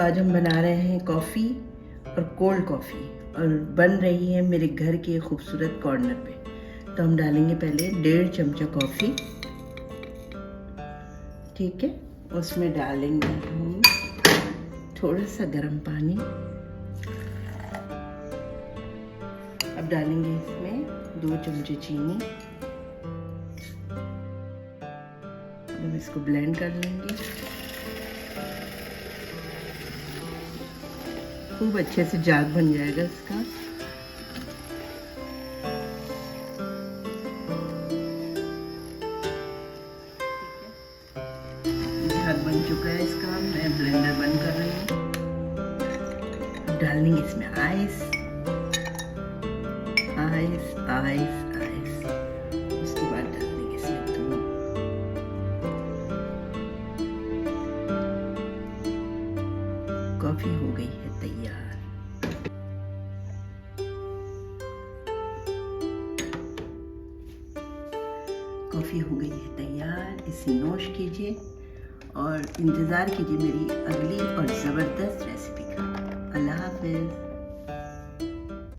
आज हम बना रहे हैं कॉफ़ी और कोल्ड कॉफ़ी, और बन रही है मेरे घर के खूबसूरत कॉर्नर पे। तो हम डालेंगे पहले 1.5 चमचा कॉफ़ी, ठीक है। उसमें डालेंगे हम थोड़ा सा गर्म पानी। अब डालेंगे इसमें 2 चमचे चीनी। अब इसको ब्लेंड कर लेंगे खूब अच्छे से, जाग बन जाएगा इसका। जाग बन चुका है इसका। मैं ब्लेंडर बंद कर रही हूँ। अब डालेंगे इसमें आइस आइस आइस आइस। उसके बाद डालेंगे इसमें दूध। कॉफी हो गई है तैयार। कॉफ़ी हो गई है तैयार। इसे नोश कीजिए और इंतज़ार कीजिए मेरी अगली और ज़बरदस्त रेसिपी का। अल्लाह हाफ़िज़।